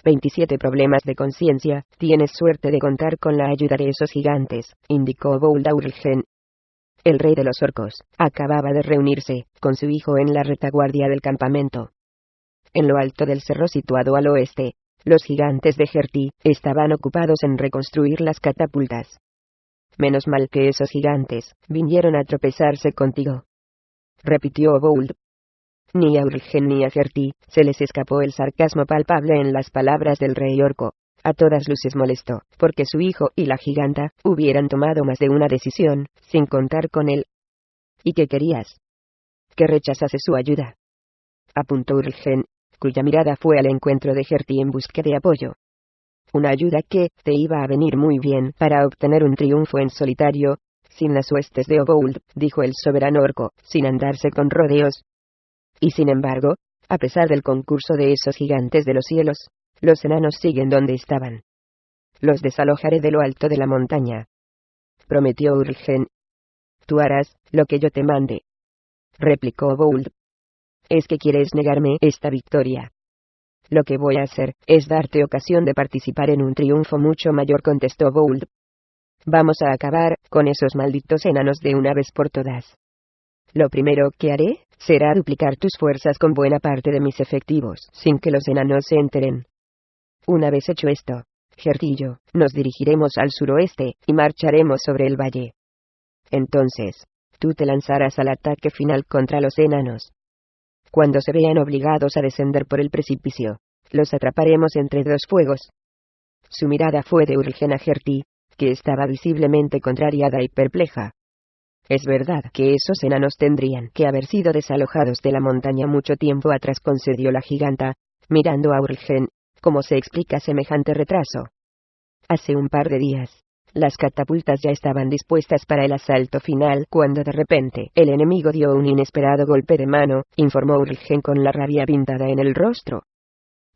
27 problemas de conciencia. Tienes suerte de contar con la ayuda de esos gigantes, indicó Bold a Urgen. El rey de los orcos acababa de reunirse con su hijo en la retaguardia del campamento. En lo alto del cerro situado al oeste, los gigantes de Herti estaban ocupados en reconstruir las catapultas. Menos mal que esos gigantes vinieron a tropezarse contigo, repitió Bold. Ni a Urgen ni a Herti se les escapó el sarcasmo palpable en las palabras del rey orco. A todas luces molestó, porque su hijo y la giganta hubieran tomado más de una decisión, sin contar con él. ¿Y qué querías? Que rechazase su ayuda, apuntó Urgen, cuya mirada fue al encuentro de Herti en busca de apoyo. Una ayuda que te iba a venir muy bien para obtener un triunfo en solitario, sin las huestes de Obould, dijo el soberano orco, sin andarse con rodeos. Y sin embargo, a pesar del concurso de esos gigantes de los cielos, los enanos siguen donde estaban. Los desalojaré de lo alto de la montaña, prometió Urgen. Tú harás lo que yo te mande, replicó Bold. ¿Es que quieres negarme esta victoria? Lo que voy a hacer es darte ocasión de participar en un triunfo mucho mayor, contestó Bold. Vamos a acabar con esos malditos enanos de una vez por todas. Lo primero que haré será duplicar tus fuerzas con buena parte de mis efectivos, sin que los enanos se enteren. Una vez hecho esto, Herti y yo nos dirigiremos al suroeste y marcharemos sobre el valle. Entonces, tú te lanzarás al ataque final contra los enanos. Cuando se vean obligados a descender por el precipicio, los atraparemos entre dos fuegos. Su mirada fue de Urgen a Herti, que estaba visiblemente contrariada y perpleja. Es verdad que esos enanos tendrían que haber sido desalojados de la montaña mucho tiempo atrás, concedió la giganta, mirando a Urgen. ¿Cómo se explica semejante retraso? Hace un par de días, las catapultas ya estaban dispuestas para el asalto final cuando de repente el enemigo dio un inesperado golpe de mano, informó Urgen con la rabia pintada en el rostro.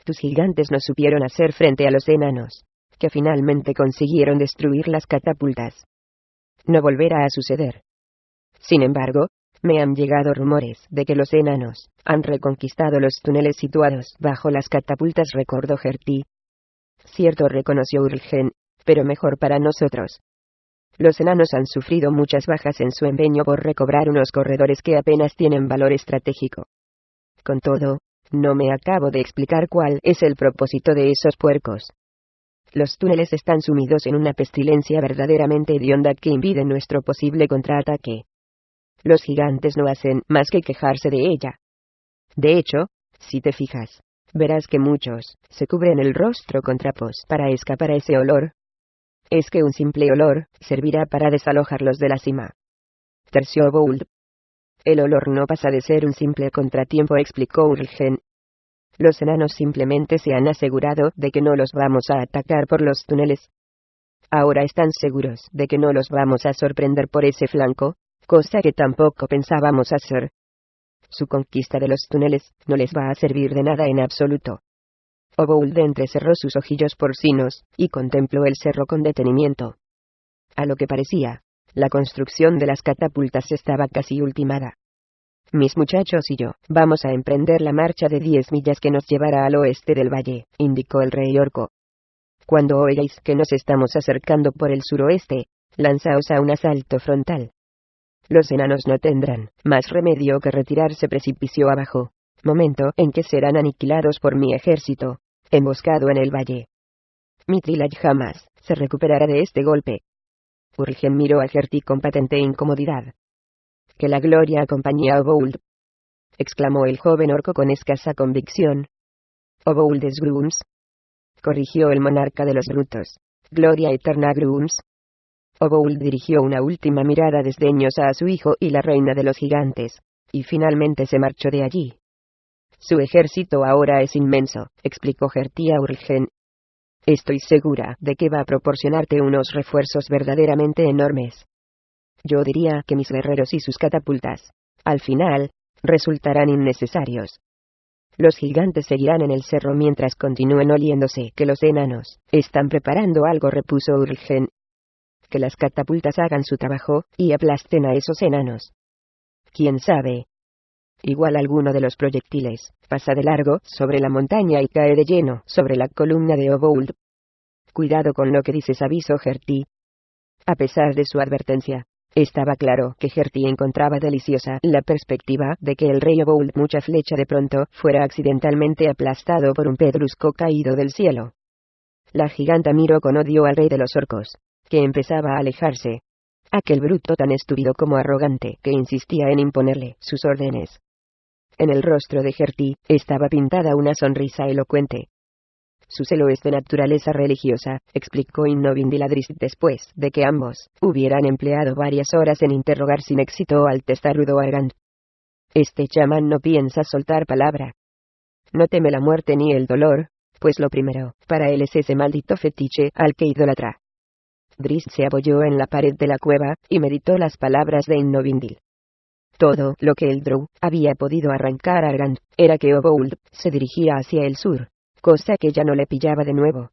Tus gigantes no supieron hacer frente a los enanos, que finalmente consiguieron destruir las catapultas. No volverá a suceder. Sin embargo, me han llegado rumores de que los enanos han reconquistado los túneles situados bajo las catapultas, recordó Herti. Cierto, reconoció Urgen, pero mejor para nosotros. Los enanos han sufrido muchas bajas en su empeño por recobrar unos corredores que apenas tienen valor estratégico. Con todo, no me acabo de explicar cuál es el propósito de esos puercos. Los túneles están sumidos en una pestilencia verdaderamente hedionda que impide nuestro posible contraataque. Los gigantes no hacen más que quejarse de ella. De hecho, si te fijas, verás que muchos se cubren el rostro con trapos para escapar a ese olor. Es que un simple olor servirá para desalojarlos de la cima, terció Bold. El olor no pasa de ser un simple contratiempo, explicó Urgen. Los enanos simplemente se han asegurado de que no los vamos a atacar por los túneles. Ahora están seguros de que no los vamos a sorprender por ese flanco, cosa que tampoco pensábamos hacer. Su conquista de los túneles no les va a servir de nada en absoluto. Obould entrecerró sus ojillos porcinos y contempló el cerro con detenimiento. A lo que parecía, la construcción de las catapultas estaba casi ultimada. Mis muchachos y yo vamos a emprender la marcha de 10 millas que nos llevará al oeste del valle, indicó el rey orco. Cuando oigáis que nos estamos acercando por el suroeste, lanzaos a un asalto frontal. Los enanos no tendrán más remedio que retirarse precipicio abajo, momento en que serán aniquilados por mi ejército, emboscado en el valle. Mitrilaj jamás se recuperará de este golpe. Urgen miró a Herti con patente incomodidad. Que la gloria acompañe a Obould, exclamó el joven orco con escasa convicción. Obould es Grunz, corrigió el monarca de los brutos. Gloria eterna a Grunz. Obould dirigió una última mirada desdeñosa a su hijo y la reina de los gigantes, y finalmente se marchó de allí. Su ejército ahora es inmenso, explicó Herti a Urgen. Estoy segura de que va a proporcionarte unos refuerzos verdaderamente enormes. Yo diría que mis guerreros y sus catapultas, al final, resultarán innecesarios. Los gigantes seguirán en el cerro mientras continúen oliéndose que los enanos están preparando algo, repuso Urgen. Que las catapultas hagan su trabajo y aplasten a esos enanos. ¿Quién sabe? igual a alguno de los proyectiles, pasa de largo sobre la montaña y cae de lleno sobre la columna de Obould. Cuidado con lo que dices, avisó Gertie. A pesar de su advertencia, estaba claro que Gertie encontraba deliciosa la perspectiva de que el rey Obould mucha flecha de pronto fuera accidentalmente aplastado por un pedrusco caído del cielo. La giganta miró con odio al rey de los orcos, que empezaba a alejarse. Aquel bruto tan estúpido como arrogante que insistía en imponerle sus órdenes. En el rostro de Gertie estaba pintada una sonrisa elocuente. Su celo es de naturaleza religiosa, explicó Innovindil a Drizzt después de que ambos hubieran empleado varias horas en interrogar sin éxito al testarudo Argand. Este chamán no piensa soltar palabra. No teme la muerte ni el dolor, pues lo primero para él es ese maldito fetiche al que idolatra. Drizzt se apoyó en la pared de la cueva y meditó las palabras de Innovindil. Todo lo que el Drow había podido arrancar a Argand era que Obould se dirigía hacia el sur, cosa que ya no le pillaba de nuevo.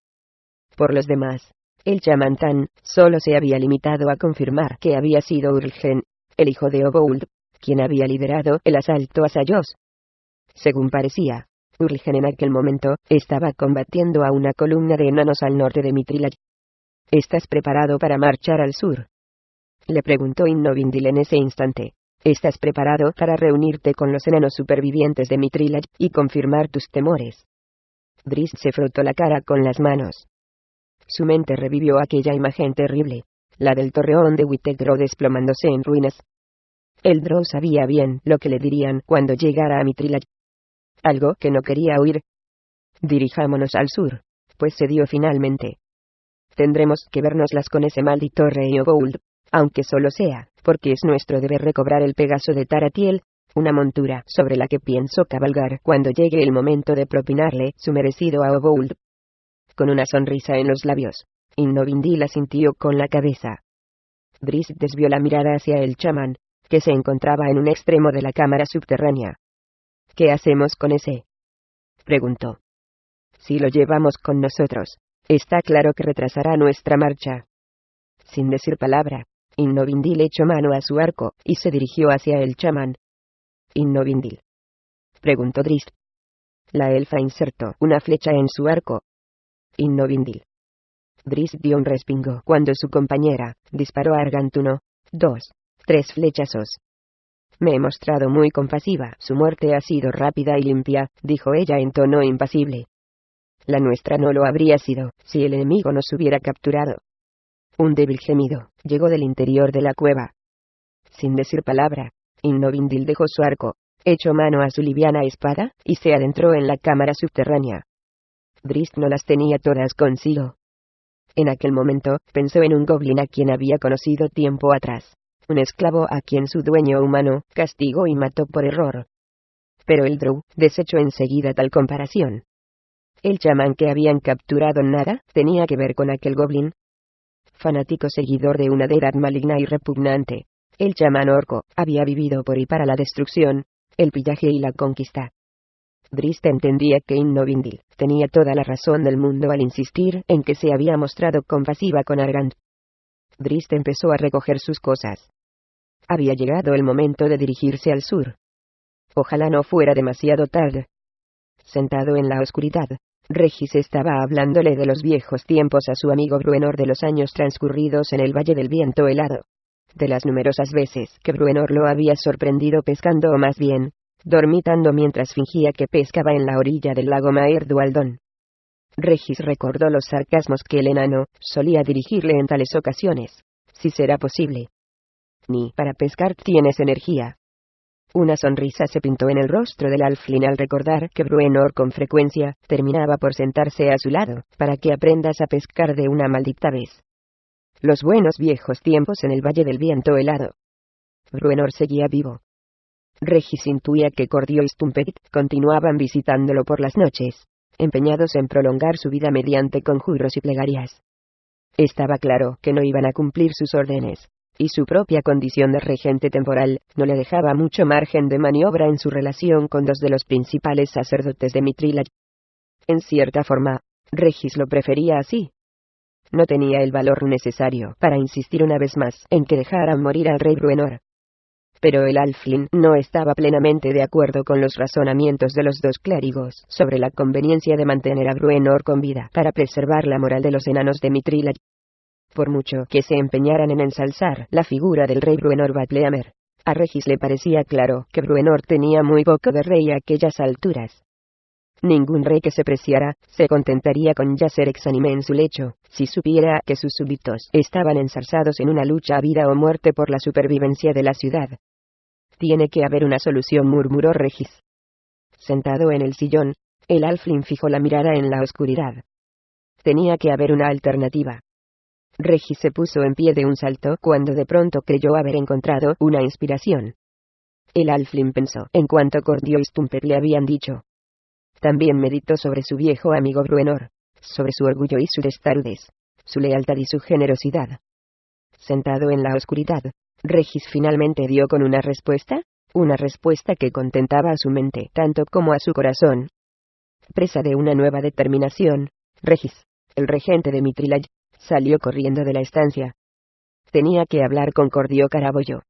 Por los demás, el chamán tan solo se había limitado a confirmar que había sido Urlgen, el hijo de Obould, quien había liderado el asalto a Sayos. Según parecía, Urlgen en aquel momento estaba combatiendo a una columna de enanos al norte de Mithril. ¿Estás preparado para marchar al sur?, le preguntó Innovindil en ese instante. ¿Estás preparado para reunirte con los enanos supervivientes de Mithril y confirmar tus temores? Drizzt se frotó la cara con las manos. Su mente revivió aquella imagen terrible, la del torreón de Wittegro desplomándose en ruinas. El Drow sabía bien lo que le dirían cuando llegara a Mithril. Algo que no quería oír. Dirijámonos al sur, pues se dio finalmente. Tendremos que vernoslas con ese maldito rey Obould, aunque solo sea porque es nuestro deber recobrar el Pegaso de Tarathiel, una montura sobre la que pienso cabalgar cuando llegue el momento de propinarle su merecido a Obould. Con una sonrisa en los labios, Innovindil asintió con la cabeza. Drizzt desvió la mirada hacia el chamán, que se encontraba en un extremo de la cámara subterránea. ¿Qué hacemos con ese?, preguntó. Si lo llevamos con nosotros, está claro que retrasará nuestra marcha. Sin decir palabra, Innovindil echó mano a su arco y se dirigió hacia el chamán. Innovindil, preguntó Drizzt. La elfa insertó una flecha en su arco. Innovindil. Drizzt dio un respingo cuando su compañera disparó a Argant 1, 2, 3 flechazos. Me he mostrado muy compasiva, su muerte ha sido rápida y limpia, dijo ella en tono impasible. La nuestra no lo habría sido, si el enemigo nos hubiera capturado. Un débil gemido llegó del interior de la cueva. Sin decir palabra, Innovindil dejó su arco, echó mano a su liviana espada, y se adentró en la cámara subterránea. Drizzt no las tenía todas consigo. En aquel momento, pensó en un goblin a quien había conocido tiempo atrás, un esclavo a quien su dueño humano castigó y mató por error. Pero el Drow desechó enseguida tal comparación. El chamán que habían capturado nada tenía que ver con aquel goblin. Fanático seguidor de una deidad maligna y repugnante, el chamán orco había vivido por y para la destrucción, el pillaje y la conquista. Drizzt entendía que Innovindil tenía toda la razón del mundo al insistir en que se había mostrado compasiva con Argant. Drizzt empezó a recoger sus cosas. Había llegado el momento de dirigirse al sur. Ojalá no fuera demasiado tarde. Sentado en la oscuridad, Regis estaba hablándole de los viejos tiempos a su amigo Bruenor, de los años transcurridos en el Valle del Viento Helado, de las numerosas veces que Bruenor lo había sorprendido pescando, o más bien, dormitando mientras fingía que pescaba en la orilla del lago Maer Dualdón. Regis recordó los sarcasmos que el enano solía dirigirle en tales ocasiones. Si será posible. Ni para pescar tienes energía. Una sonrisa se pintó en el rostro del Alflin al recordar que Bruenor con frecuencia terminaba por sentarse a su lado, para que aprendas a pescar de una maldita vez. Los buenos viejos tiempos en el Valle del Viento Helado. Bruenor seguía vivo. Regis intuía que Cordio y Stumpet continuaban visitándolo por las noches, empeñados en prolongar su vida mediante conjuros y plegarias. Estaba claro que no iban a cumplir sus órdenes, y su propia condición de regente temporal no le dejaba mucho margen de maniobra en su relación con dos de los principales sacerdotes de Mithril. En cierta forma, Regis lo prefería así. No tenía el valor necesario para insistir una vez más en que dejaran morir al rey Bruenor. Pero el Alfling no estaba plenamente de acuerdo con los razonamientos de los dos clérigos sobre la conveniencia de mantener a Bruenor con vida para preservar la moral de los enanos de Mithril. Por mucho que se empeñaran en ensalzar la figura del rey Bruenor Badleamer, a Regis le parecía claro que Bruenor tenía muy poco de rey a aquellas alturas. Ningún rey que se preciara se contentaría con yacer exánime en su lecho, si supiera que sus súbditos estaban enzarzados en una lucha a vida o muerte por la supervivencia de la ciudad. Tiene que haber una solución, murmuró Regis. Sentado en el sillón, el Alfling fijó la mirada en la oscuridad. Tenía que haber una alternativa. Regis se puso en pie de un salto cuando de pronto creyó haber encontrado una inspiración. El Alfling pensó en cuanto Cordio y Stumpet le habían dicho. También meditó sobre su viejo amigo Bruenor, sobre su orgullo y su testarudez, su lealtad y su generosidad. Sentado en la oscuridad, Regis finalmente dio con una respuesta que contentaba a su mente tanto como a su corazón. Presa de una nueva determinación, Regis, el regente de Mithril, salió corriendo de la estancia. Tenía que hablar con Cordio Carabollo.